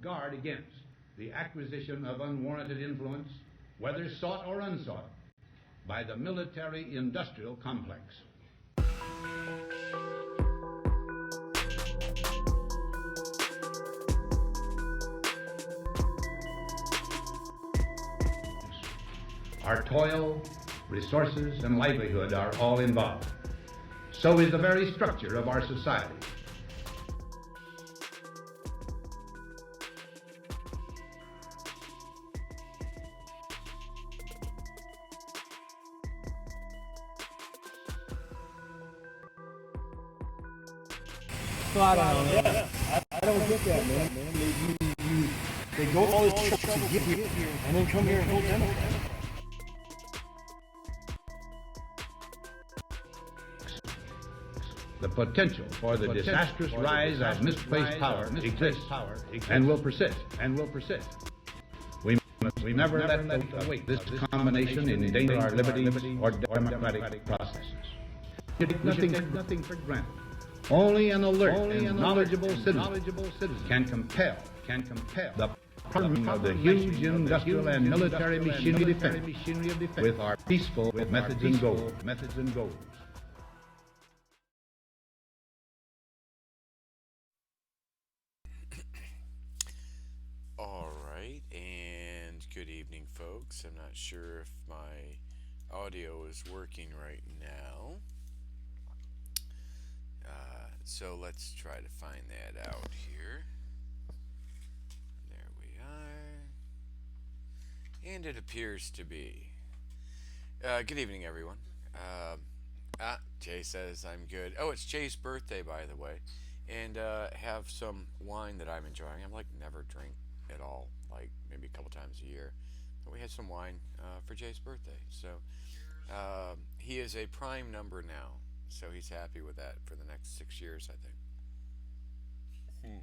guard against the acquisition of unwarranted influence, whether sought or unsought, by the military-industrial complex. Our toil, resources, and livelihood are all involved. So is the very structure of our society. So I don't know. Yeah. I don't get that, man. They go all this trouble to get here, and then come here and hold them. The potential for the disastrous rise of misplaced power exists and will persist. We must never let this combination endanger our liberties or democratic processes. We take nothing for granted. Only an alert and knowledgeable citizen can compel the problem of the huge industrial and military machinery of defense with our peaceful methods and goals. All right, and good evening, folks. I'm not sure if my audio is working right now. So let's try to find that out here. There we are. And it appears to be. Good evening, everyone. Jay says I'm good. Oh, it's Jay's birthday, by the way. And have some wine that I'm enjoying. I'm like never drink at all, like maybe a couple times a year. But we had some wine for Jay's birthday. So he is a prime number now. So he's happy with that for the next 6 years, I think.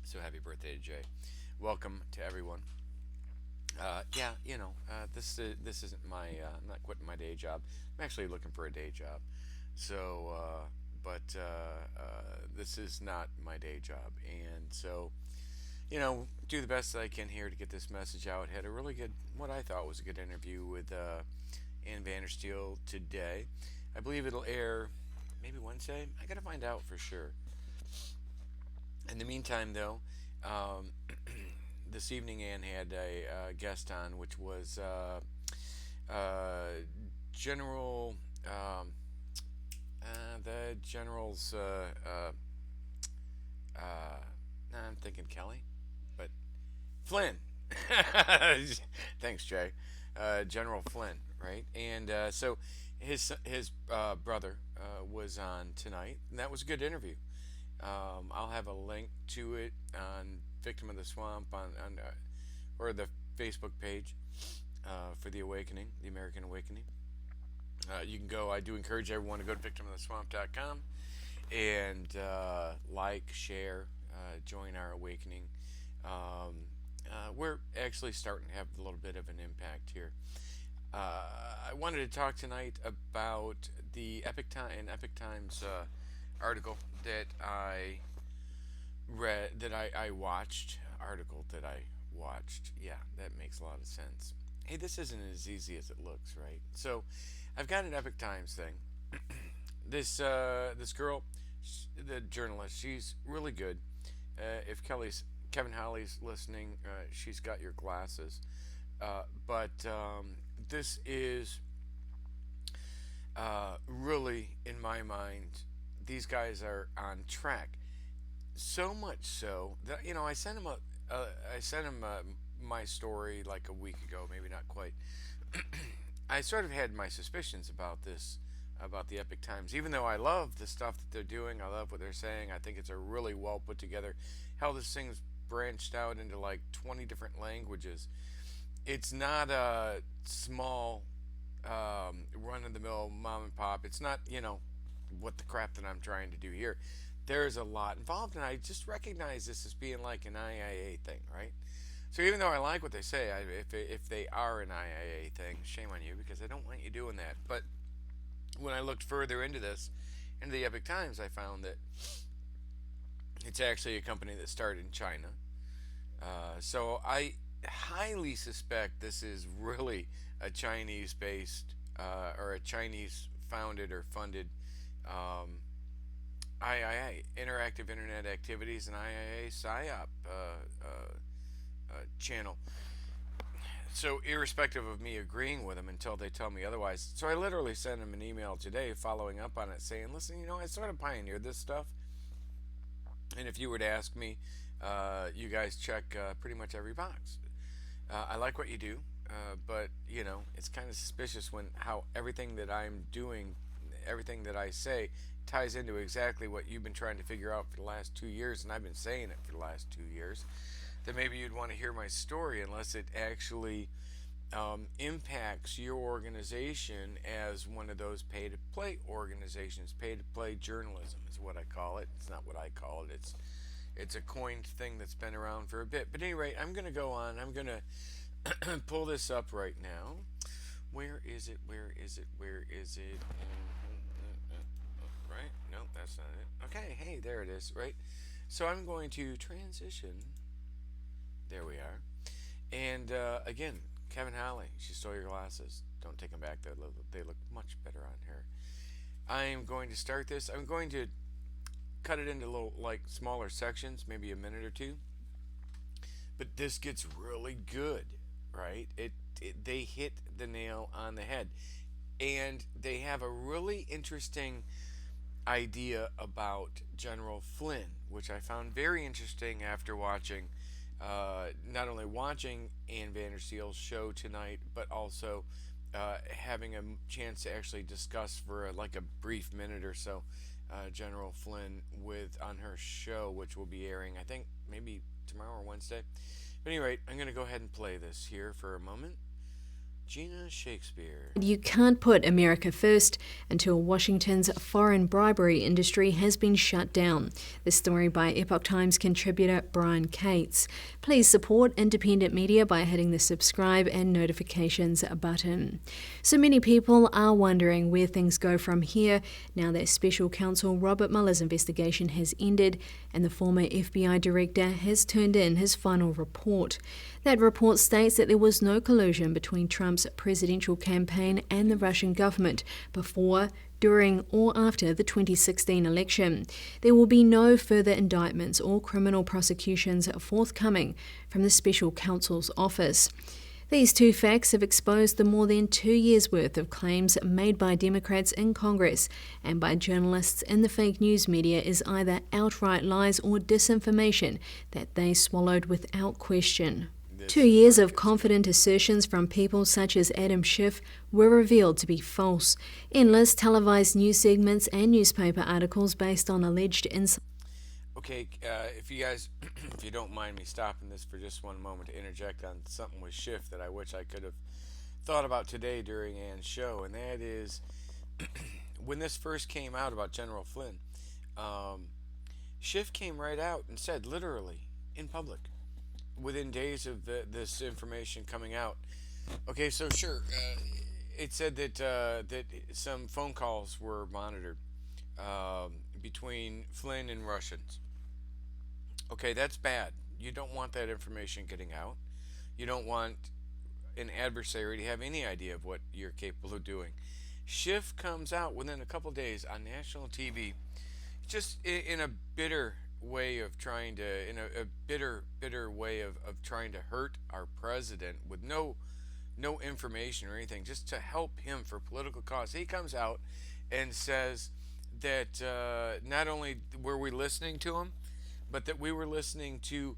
So happy birthday to Jay. Welcome to everyone. This isn't my, I'm not quitting my day job. I'm actually looking for a day job. So, this is not my day job. And so, do the best that I can here to get this message out. Had a really good, what I thought was a good interview with Ann Vandersteel today. I believe it'll air maybe Wednesday. I gotta find out for sure. In the meantime, though, this evening Ann had a guest on, which was General, the General's. I'm thinking Kelly, but Flynn. Thanks, Jay. General Flynn, right? And so. His brother was on tonight, and that was a good interview. I'll have a link to it on Victim of the Swamp or the Facebook page for the Awakening, the American Awakening. You can go. I do encourage everyone to go to victimoftheswamp.com and like, share, join our Awakening. We're actually starting to have a little bit of an impact here. I wanted to talk tonight about the Epoch Times article that I read, I watched. Yeah, that makes a lot of sense. Hey, this isn't as easy as it looks, right? So, I've got an Epoch Times thing. This girl, the journalist, she's really good. If Kevin Holly's listening, she's got your glasses. This is really, in my mind, these guys are on track. So much so that I sent him my story like a week ago, maybe not quite. I sort of had my suspicions about this, about the Epoch Times. Even though I love the stuff that they're doing, I love what they're saying. I think it's a really well put together. Hell, this thing's branched out into like 20 different languages. It's not a small run-of-the-mill mom and pop. It's not, what the crap that I'm trying to do here. There's a lot involved, and I just recognize this as being like an IIA thing, right? So even though I like what they say, if they are an IIA thing, shame on you, because I don't want you doing that. But when I looked further into this, into the Epoch Times, I found that it's actually a company that started in China. So I highly suspect this is really a Chinese-based or a Chinese-founded or funded um, III, Interactive Internet Activities, and IIA PSYOP channel. So irrespective of me agreeing with them until they tell me otherwise. So I literally sent them an email today following up on it saying, listen, I sort of pioneered this stuff. And if you were to ask me, you guys check pretty much every box. I like what you do, but it's kind of suspicious when how everything that I'm doing, everything that I say, ties into exactly what you've been trying to figure out for the last 2 years, and I've been saying it for the last 2 years. That maybe you'd want to hear my story unless it actually impacts your organization as one of those pay-to-play organizations. Pay-to-play journalism is what I call it. It's not what I call it. It's a coined thing that's been around for a bit. But at any rate, I'm going to go on. I'm going to pull this up right now. Where is it? Where is it? Where is it? Right? No, that's not it. Okay, hey, there it is, right? So I'm going to transition. There we are. And again, Kevin Holly, she stole your glasses. Don't take them back. They look much better on her. I am going to start this. I'm going to cut it into little, smaller sections, maybe a minute or two. But this gets really good, right? They hit the nail on the head. And they have a really interesting idea about General Flynn, which I found very interesting after watching not only watching Ann Vandersteel's show tonight, but also having a chance to actually discuss for a brief minute or so General Flynn on her show, which will be airing, I think, maybe tomorrow or Wednesday. But anyway, I'm going to go ahead and play this here for a moment. Gina Shakespeare. You can't put America first until Washington's foreign bribery industry has been shut down. This story by Epoch Times contributor Brian Cates. Please support independent media by hitting the subscribe and notifications button. So many people are wondering where things go from here now that Special Counsel Robert Mueller's investigation has ended and the former FBI director has turned in his final report. That report states that there was no collusion between Trump's presidential campaign and the Russian government before, during, or after the 2016 election. There will be no further indictments or criminal prosecutions forthcoming from the special counsel's office. These two facts have exposed the more than 2 years' worth of claims made by Democrats in Congress and by journalists in the fake news media as either outright lies or disinformation that they swallowed without question. 2 years of confident assertions from people such as Adam Schiff were revealed to be false. Endless televised news segments and newspaper articles based on alleged insights. Okay, if you guys, if you don't mind me stopping this for just one moment to interject on something with Schiff that I wish I could have thought about today during Ann's show, and that is when this first came out about General Flynn, Schiff came right out and said, literally, in public, within days of this information coming out. Okay, so sure, it said that some phone calls were monitored between Flynn and Russians. Okay, that's bad. You don't want that information getting out. You don't want an adversary to have any idea of what you're capable of doing. Schiff comes out within a couple days on national TV, just in a bitter way of trying to, a bitter way of trying to hurt our president with no information or anything, just to help him for political cause. He comes out and says that not only were we listening to him, but that we were listening to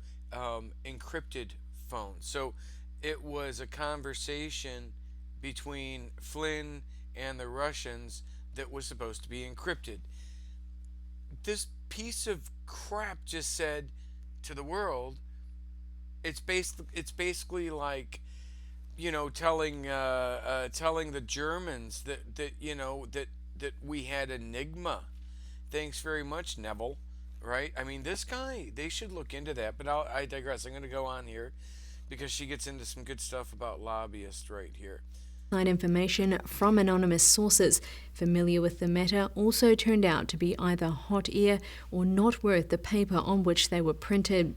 encrypted phones. So it was a conversation between Flynn and the Russians that was supposed to be encrypted. This piece of crap just said to the world, it's basically like, telling the Germans that we had Enigma. Thanks very much, Neville. Right? I mean, this guy, they should look into that. But I digress. I'm going to go on here because she gets into some good stuff about lobbyists right here. information from anonymous sources familiar with the matter also turned out to be either hot air or not worth the paper on which they were printed.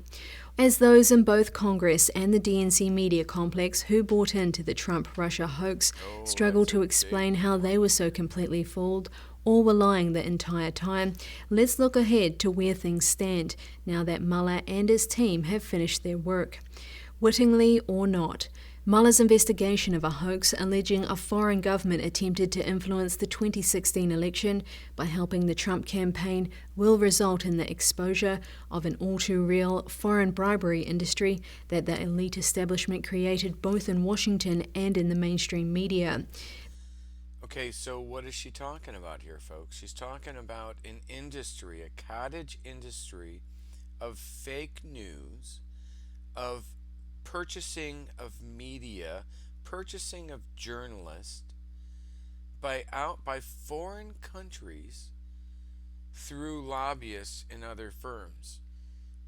As those in both Congress and the DNC media complex who bought into the Trump-Russia hoax struggle to explain how they were so completely fooled or were lying the entire time, let's look ahead to where things stand now that Mueller and his team have finished their work. Wittingly or not, Mueller's investigation of a hoax alleging a foreign government attempted to influence the 2016 election by helping the Trump campaign will result in the exposure of an all-too-real foreign bribery industry that the elite establishment created both in Washington and in the mainstream media. Okay, so what is she talking about here, folks? She's talking about an industry, a cottage industry of fake news, of purchasing of media, purchasing of journalists by foreign countries through lobbyists and other firms.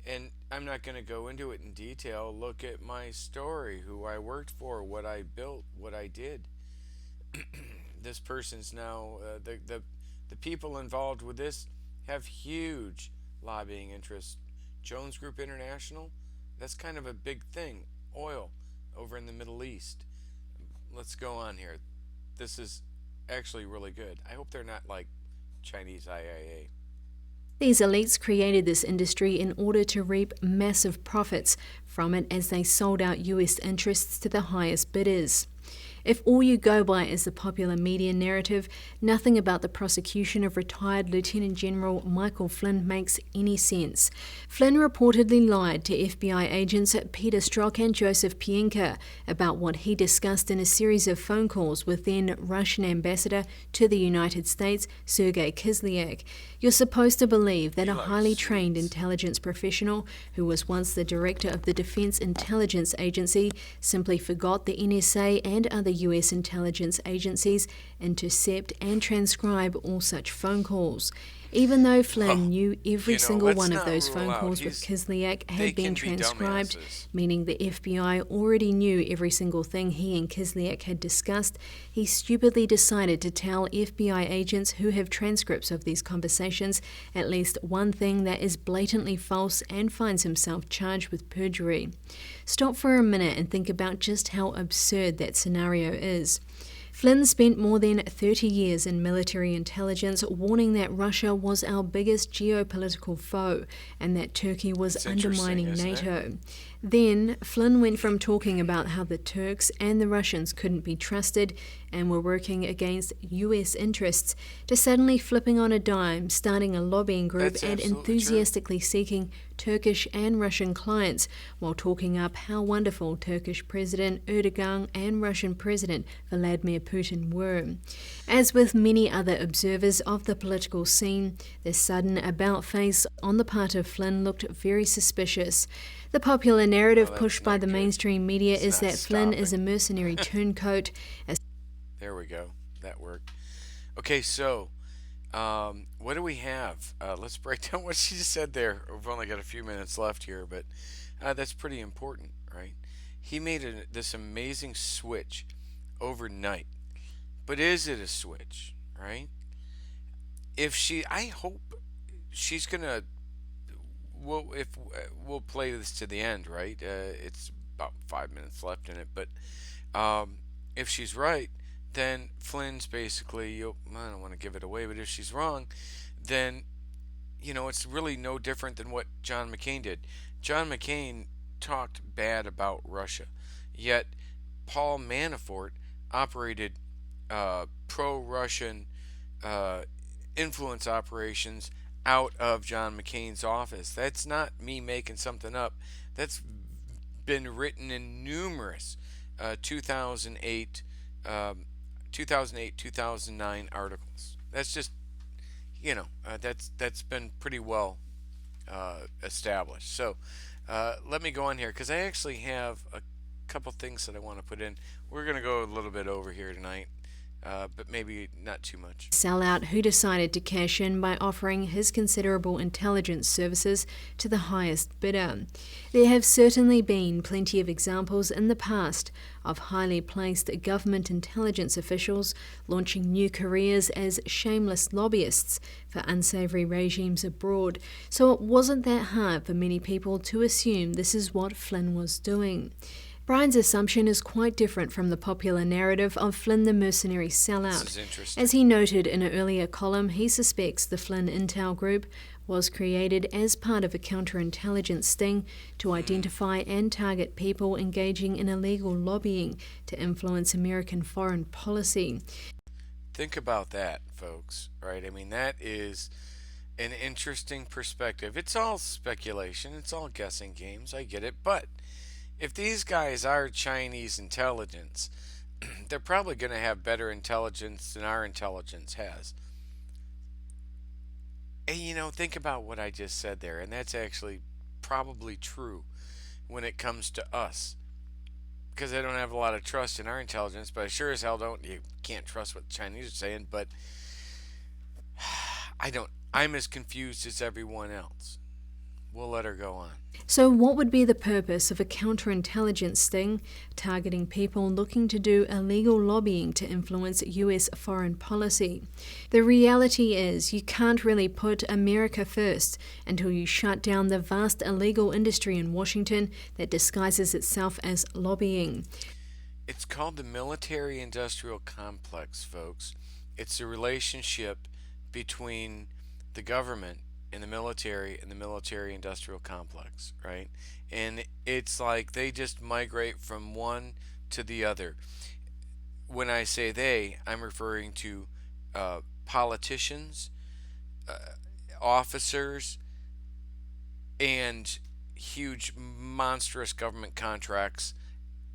And I'm not going to go into it in detail. Look at my story, who I worked for, what I built, what I did. This person's now the people involved with this have huge lobbying interests. Jones Group International, that's kind of a big thing. Oil over in the Middle East. Let's go on here. This is actually really good. I hope they're not like Chinese IIA. These elites created this industry in order to reap massive profits from it as they sold out US interests to the highest bidders. If all you go by is the popular media narrative, nothing about the prosecution of retired Lieutenant General Michael Flynn makes any sense. Flynn reportedly lied to FBI agents Peter Strzok and Joseph Pienka about what he discussed in a series of phone calls with then Russian ambassador to the United States, Sergei Kislyak. You're supposed to believe that a highly trained intelligence professional who was once the director of the Defense Intelligence Agency simply forgot the NSA and other US intelligence agencies intercept and transcribe all such phone calls. Even though Flynn knew every single one of those phone calls with Kislyak had been transcribed, meaning the FBI already knew every single thing he and Kislyak had discussed, he stupidly decided to tell FBI agents who have transcripts of these conversations at least one thing that is blatantly false and finds himself charged with perjury. Stop for a minute and think about just how absurd that scenario is. Flynn spent more than 30 years in military intelligence warning that Russia was our biggest geopolitical foe and that Turkey was undermining NATO. Then, Flynn went from talking about how the Turks and the Russians couldn't be trusted and were working against US interests to suddenly flipping on a dime, starting a lobbying group and enthusiastically seeking Turkish and Russian clients while talking up how wonderful Turkish President Erdogan and Russian President Vladimir Putin were. As with many other observers of the political scene, this sudden about-face on the part of Flynn looked very suspicious. The popular narrative pushed by the mainstream media is that Flynn is a mercenary turncoat. There we go. That worked. Okay, so what do we have? Let's break down what she just said there. We've only got a few minutes left here, but that's pretty important, right? He made this amazing switch overnight. But is it a switch, right? I hope she's going to we'll play this to the end, right? It's about 5 minutes left in it, but if she's right, then Flynn's basically, I don't want to give it away, but if she's wrong, then it's really no different than what John McCain did. John McCain talked bad about Russia, yet Paul Manafort operated pro-Russian influence operations out of John McCain's office. That's not me making something up. That's been written in numerous 2008, 2009 articles. That's just, that's been pretty well established. So let me go on here because I actually have a couple things that I want to put in. We're going to go a little bit over here tonight. but maybe not too much. Sellout who decided to cash in by offering his considerable intelligence services to the highest bidder. There have certainly been plenty of examples in the past of highly placed government intelligence officials launching new careers as shameless lobbyists for unsavoury regimes abroad, so it wasn't that hard for many people to assume this is what Flynn was doing. Brian's assumption is quite different from the popular narrative of Flynn the mercenary sellout. This is interesting. As he noted in an earlier column, he suspects the Flynn Intel Group was created as part of a counterintelligence sting to identify and target people engaging in illegal lobbying to influence American foreign policy. Think about that, folks, right? I mean, that is an interesting perspective. It's all speculation, it's all guessing games, I get it, but if these guys are Chinese intelligence, they're probably going to have better intelligence than our intelligence has. And think about what I just said there, and that's actually probably true when it comes to us. Because I don't have a lot of trust in our intelligence, but I sure as hell you can't trust what the Chinese are saying, but I'm as confused as everyone else. We'll let her go on. So what would be the purpose of a counterintelligence sting targeting people looking to do illegal lobbying to influence US foreign policy? The reality is you can't really put America first until you shut down the vast illegal industry in Washington that disguises itself as lobbying. It's called the military-industrial complex, folks. It's the relationship between the government and the military-industrial complex, right? And it's like they just migrate from one to the other. When I say they, I'm referring to politicians, officers, and huge, monstrous government contracts,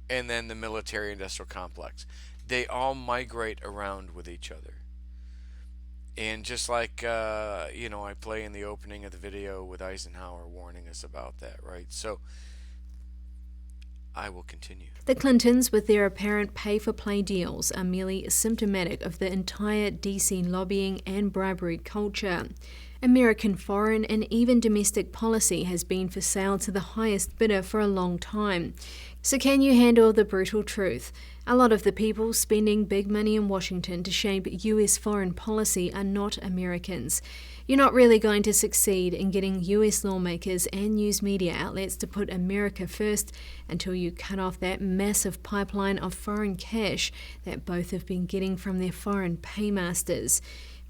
and then the military-industrial complex. They all migrate around with each other. And just like, I play in the opening of the video with Eisenhower warning us about that, right? So, I will continue. The Clintons, with their apparent pay-for-play deals, are merely symptomatic of the entire DC lobbying and bribery culture. American foreign and even domestic policy has been for sale to the highest bidder for a long time. So can you handle the brutal truth? A lot of the people spending big money in Washington to shape US foreign policy are not Americans. You're not really going to succeed in getting US lawmakers and news media outlets to put America first until you cut off that massive pipeline of foreign cash that both have been getting from their foreign paymasters.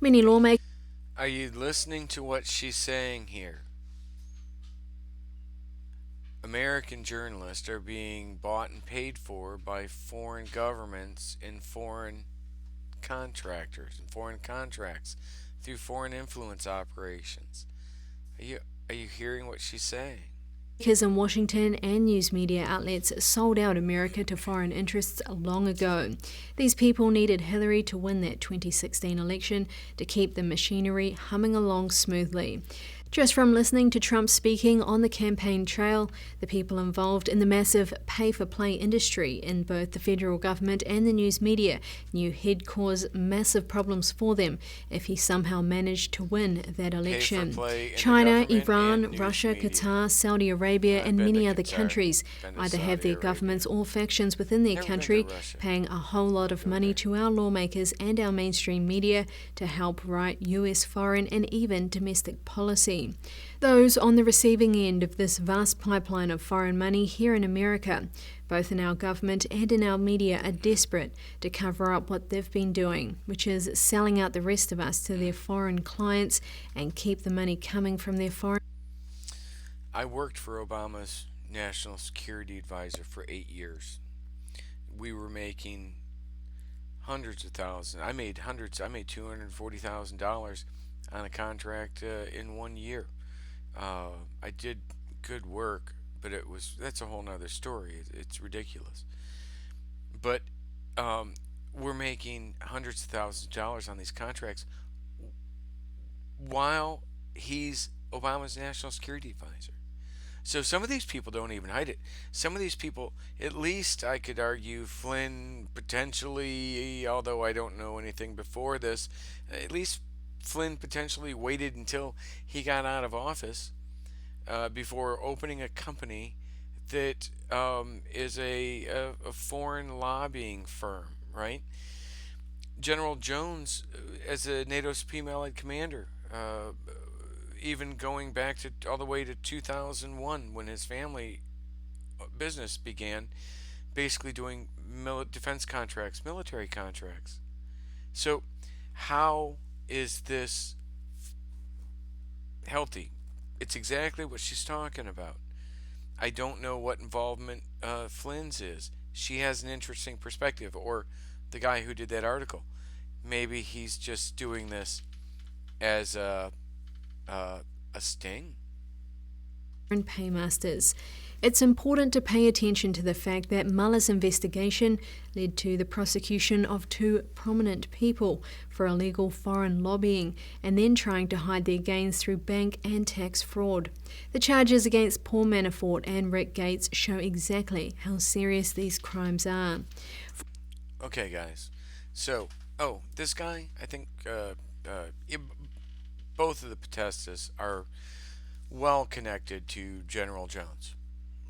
Many lawmakers... Are you listening to what she's saying here? American journalists are being bought and paid for by foreign governments and foreign contractors and foreign contracts through foreign influence operations. Are you hearing what she's saying? Because in Washington and news media outlets sold out America to foreign interests long ago. These people needed Hillary to win that 2016 election to keep the machinery humming along smoothly. Just from listening to Trump speaking on the campaign trail, the people involved in the massive pay-for-play industry in both the federal government and the news media knew he'd cause massive problems for them if he somehow managed to win that election. China, Iran, Russia, Qatar, Saudi Arabia, and many other countries either have their governments or factions within their country paying a whole lot of money to our lawmakers and our mainstream media to help write US foreign and even domestic policy. Those on the receiving end of this vast pipeline of foreign money here in America, both in our government and in our media, are desperate to cover up what they've been doing, which is selling out the rest of us to their foreign clients and keep the money coming from their foreign... I worked for Obama's national security advisor for 8 years. We were making hundreds of thousands. I made $240,000 on a contract in 1 year. I did good work, but that's a whole nother story. It's ridiculous. But we're making hundreds of thousands of dollars on these contracts while he's Obama's national security advisor. So some of these people don't even hide it. Some of these people, at least I could argue Flynn potentially, although I don't know anything before this, at least Flynn potentially waited until he got out of office before opening a company that is a foreign lobbying firm, right? General Jones, as a NATO Supreme Allied Commander, even going back to all the way to 2001 when his family business began, basically doing defense contracts, military contracts. So, how is this healthy? It's exactly what she's talking about. I don't know what involvement Flynn's is. She has an interesting perspective, or the guy who did that article. Maybe he's just doing this as a sting. And paymasters. It's important to pay attention to the fact that Mueller's investigation led to the prosecution of 2 prominent people for illegal foreign lobbying and then trying to hide their gains through bank and tax fraud. The charges against Paul Manafort and Rick Gates show exactly how serious these crimes are. Okay, guys. So, this guy, I think both of the Potestas are well connected to General Jones.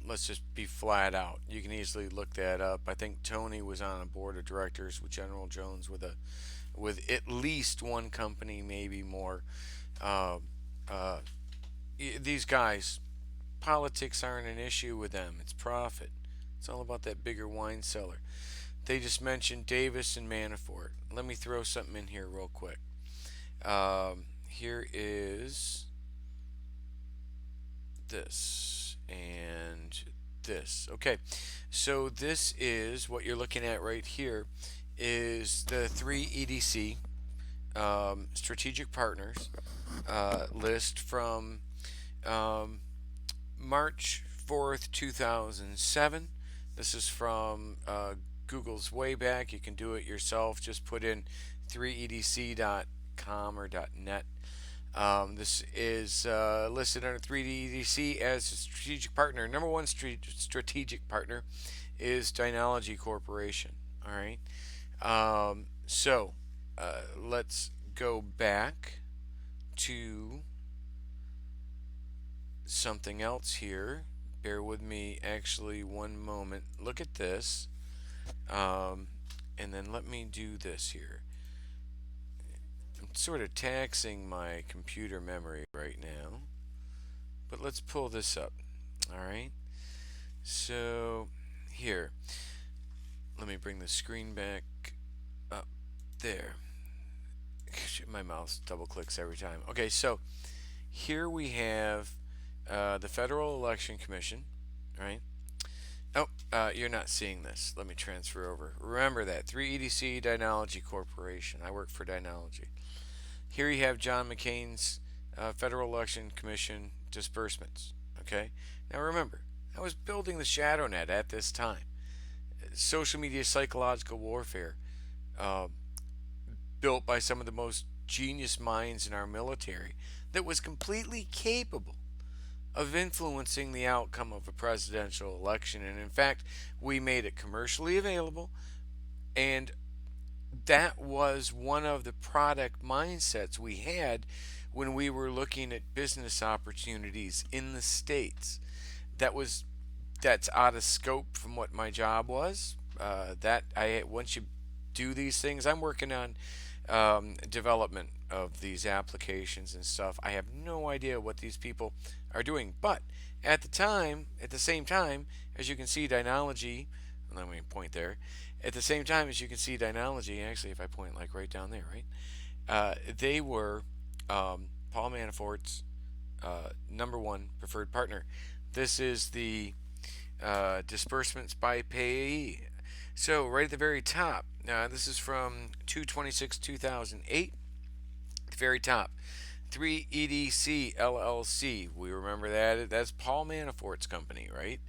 Let's just be flat out. You can easily look that up. I think Tony was on a board of directors with General Jones with at least one company, maybe more. These guys, politics aren't an issue with them. It's profit. It's all about that bigger wine cellar. They just mentioned Davis and Manafort. Let me throw something in here real quick. Here is this and this. Okay, so this is what you're looking at right here is the 3 EDC strategic partners list from March 4th, 2007. This is from Google's way back. You can do it yourself. Just put in 3edc.com or .net. This is listed under 3DEDC as a strategic partner. Number one strategic partner is Dynology Corporation. All right. So let's go back to something else here. Bear with me actually one moment. Look at this. And then let me do this here. I'm sort of taxing my computer memory right now, but let's pull this up. Alright, so here, let me bring the screen back up there. My mouse double clicks every time. Okay, so here we have the Federal Election Commission, right? Oh, you're not seeing this. Let me transfer over. Remember that 3EDC Dynology Corporation. I work for Dynology. Here you have John McCain's Federal Election Commission disbursements. Okay. Now remember, I was building the shadow net at this time. Social media psychological warfare, built by some of the most genius minds in our military, that was completely capable of influencing the outcome of a presidential election. And in fact, we made it commercially available, and that was one of the product mindsets we had when we were looking at business opportunities in the States. That's out of scope from what my job was. Once you do these things, I'm working on development of these applications and stuff. I have no idea what these people are doing, but at the same time, as you can see, Dynology. Let me point there. At the same time as you can see, Dynology. Actually, if I point like right down there, right, they were Paul Manafort's number one preferred partner. This is the disbursements by payee. So right at the very top, this is from 2/26/2008. At the very top, 3EDC LLC. We remember that. That's Paul Manafort's company, right?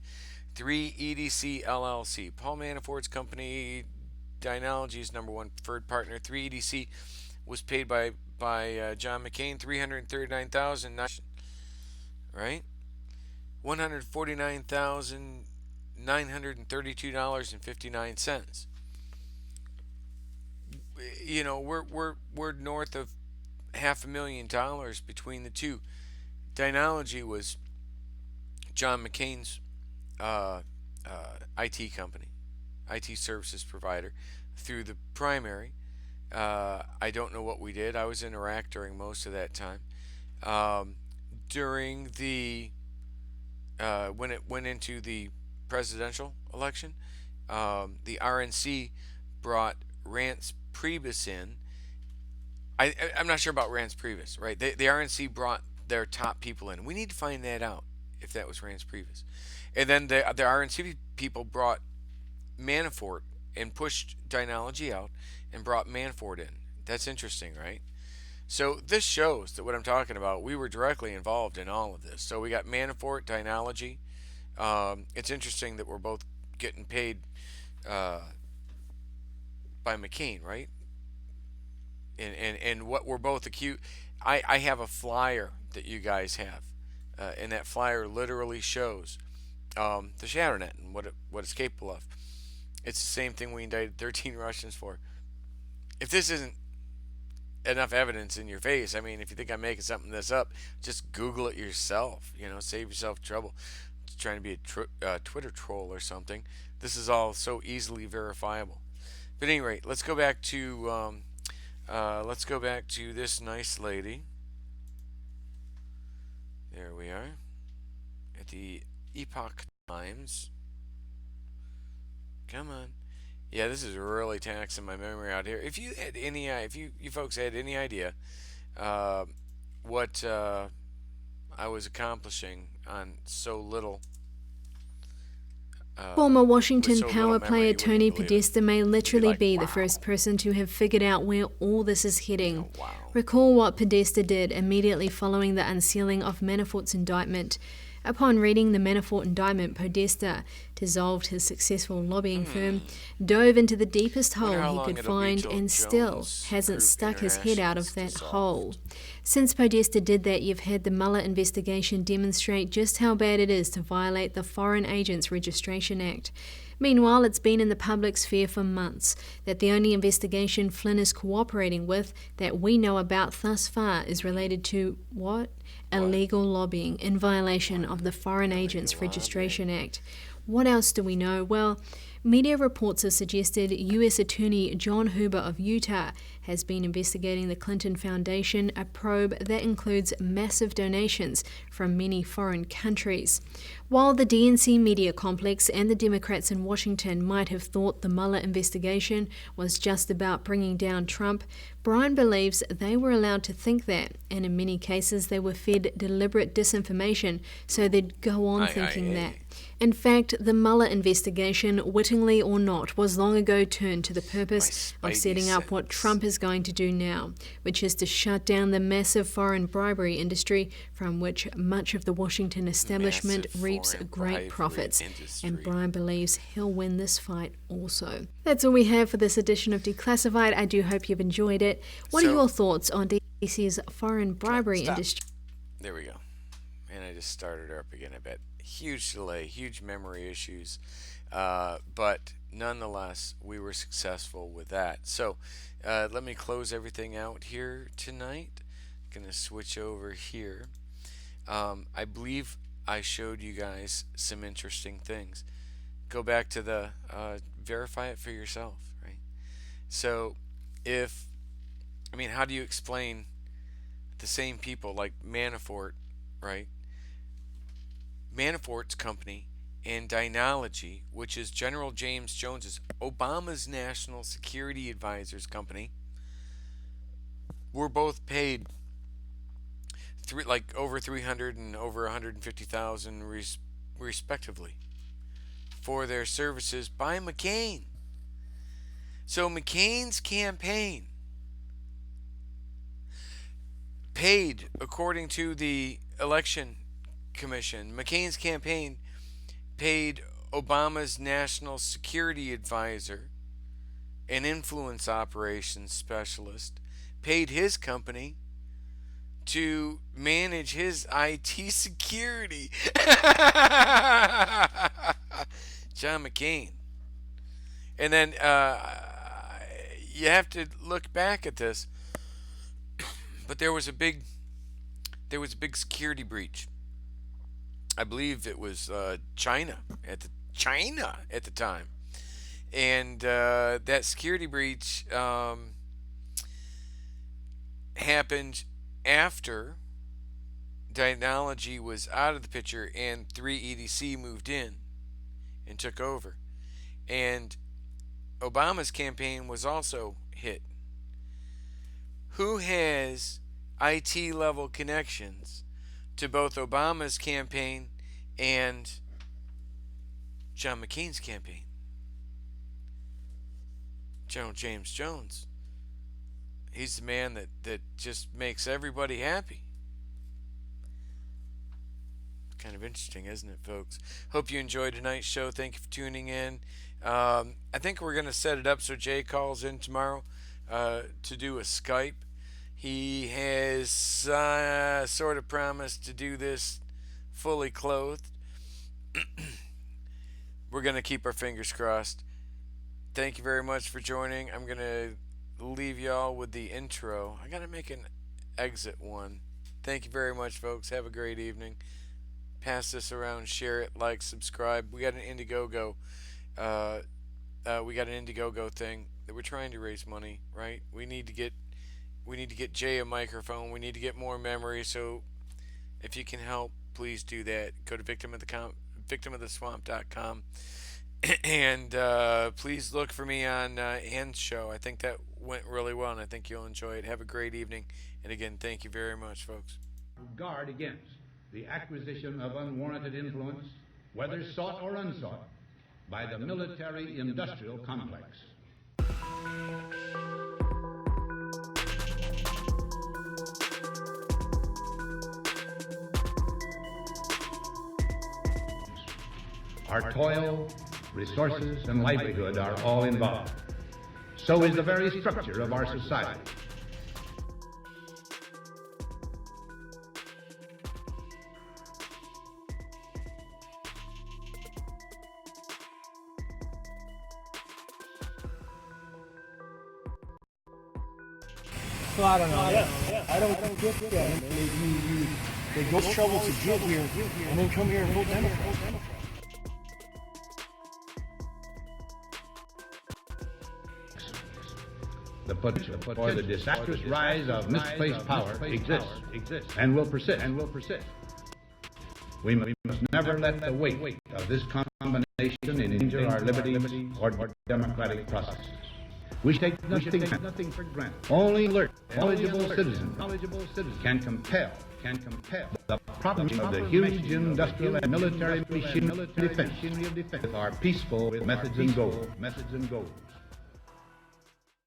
3EDC LLC. Paul Manafort's company, Dynology's number one preferred partner. 3EDC was paid by John McCain $339,000, right? $149,932.59. You know, we're north of $500,000 between the two. Dynology was John McCain's uh, IT company, IT services provider, through the primary. I don't know what we did. I was in Iraq during most of that time. Um, During the when it went into the presidential election, the RNC brought Rance Priebus in. I'm not sure about Rance Priebus, right? The RNC brought their top people in. We need to find that out if that was Rance Priebus. And then the RNC people brought Manafort and pushed Dynology out and brought Manafort in. That's interesting, right? So this shows that what I'm talking about, we were directly involved in all of this. So we got Manafort, Dynology. It's interesting that we're both getting paid uh, by McCain, right? And what we're both accused. I have a flyer that you guys have, and that flyer literally shows the ShadowNet and what it's capable of. It's the same thing we indicted 13 Russians for. If this isn't enough evidence in your face, I mean, if you think I'm making something this up, just Google it yourself. You know, save yourself trouble trying to be a Twitter troll or something. This is all so easily verifiable. But at any rate, let's go back to this nice lady. There we are at the Epoch Times. Come on. Yeah, this is really taxing my memory out here. If you had any, if you folks had any idea what I was accomplishing on so little, Former with Washington so little power memory, player you wouldn't Tony believe it. Podesta may You'd be literally like, be wow. the first person to have figured out where all this is heading. Oh, wow. Recall what Podesta did immediately following the unsealing of Manafort's indictment. Upon reading the Manafort indictment, Podesta dissolved his successful lobbying firm, dove into the deepest Wonder how hole he long could it'll be find, till and still Jones hasn't Group stuck his head out of International is that hole. dissolved. Since Podesta did that, you've had the Mueller investigation demonstrate just how bad it is to violate the Foreign Agents Registration Act. Meanwhile, it's been in the public sphere for months that the only investigation Flynn is cooperating with that we know about thus far is related to what? Illegal lobbying in violation of the Foreign Agents Registration Act. What else do we know? Well, media reports have suggested U.S. Attorney John Huber of Utah has been investigating the Clinton Foundation, a probe that includes massive donations from many foreign countries. While the DNC media complex and the Democrats in Washington might have thought the Mueller investigation was just about bringing down Trump, Brian believes they were allowed to think that, and in many cases they were fed deliberate disinformation so they'd go on thinking that. In fact, the Mueller investigation, wittingly or not, was long ago turned to the purpose of setting up what Trump is going to do now, which is to shut down the massive foreign bribery industry from which much of the Washington establishment reaps great profits. And Brian believes he'll win this fight also. That's all we have for this edition of Declassified. I do hope you've enjoyed it. What are your thoughts on DC's foreign bribery industry? There we go. And I just started her up again, I bet. Huge delay, huge memory issues. But nonetheless, we were successful with that. So let me close everything out here tonight. Going to switch over here. I believe I showed you guys some interesting things. Go back to the verify it for yourself, right? So how do you explain the same people like Manafort, right? Manafort's company and Dynology, which is General James Jones's, Obama's national security advisor's company, were both paid over 300 and over 150,000 respectively for their services by McCain. So McCain's campaign paid, according to the election commission, McCain's campaign paid Obama's national security advisor, an influence operations specialist, paid his company to manage his IT security. John McCain. And then you have to look back at this, but there was a big security breach. I believe it was China at the time, and that security breach happened after technology was out of the picture and 3EDC moved in and took over, and Obama's campaign was also hit. Who has IT level connections to both Obama's campaign and John McCain's campaign? General James Jones. He's the man that just makes everybody happy. Kind of interesting, isn't it, folks? Hope you enjoyed tonight's show. Thank you for tuning in. I think we're going to set it up so Jay calls in tomorrow to do a Skype. He has sort of promised to do this fully clothed. We're going to keep our fingers crossed. Thank you very much for joining. I'm going to leave y'all with the intro. I got to make an exit one. Thank you very much, folks. Have a great evening. Pass this around, share it, like, subscribe. We got an Indiegogo. We got an Indiegogo thing that we're trying to raise money, right? We need to get Jay a microphone. We need to get more memory. So if you can help, please do that. Go to victimoftheswamp.com and please look for me on Ann's show. I think that went really well, and I think you'll enjoy it. Have a great evening, and again, thank you very much, folks. Guard against the acquisition of unwarranted influence, whether sought or unsought, by the military-industrial complex. Our toil, resources, and livelihood are all involved. So is the very structure of our society. So I don't know. I don't get that. They go to trouble to get here and then come here and vote Democrat. The potential for the disastrous rise of misplaced power exists and will persist. We must never let the weight of this combination endanger our liberty or democratic processes. We take nothing for granted. Only alert, knowledgeable citizens can compel the propping of the huge industrial and military machinery of defense with our peaceful methods and goals.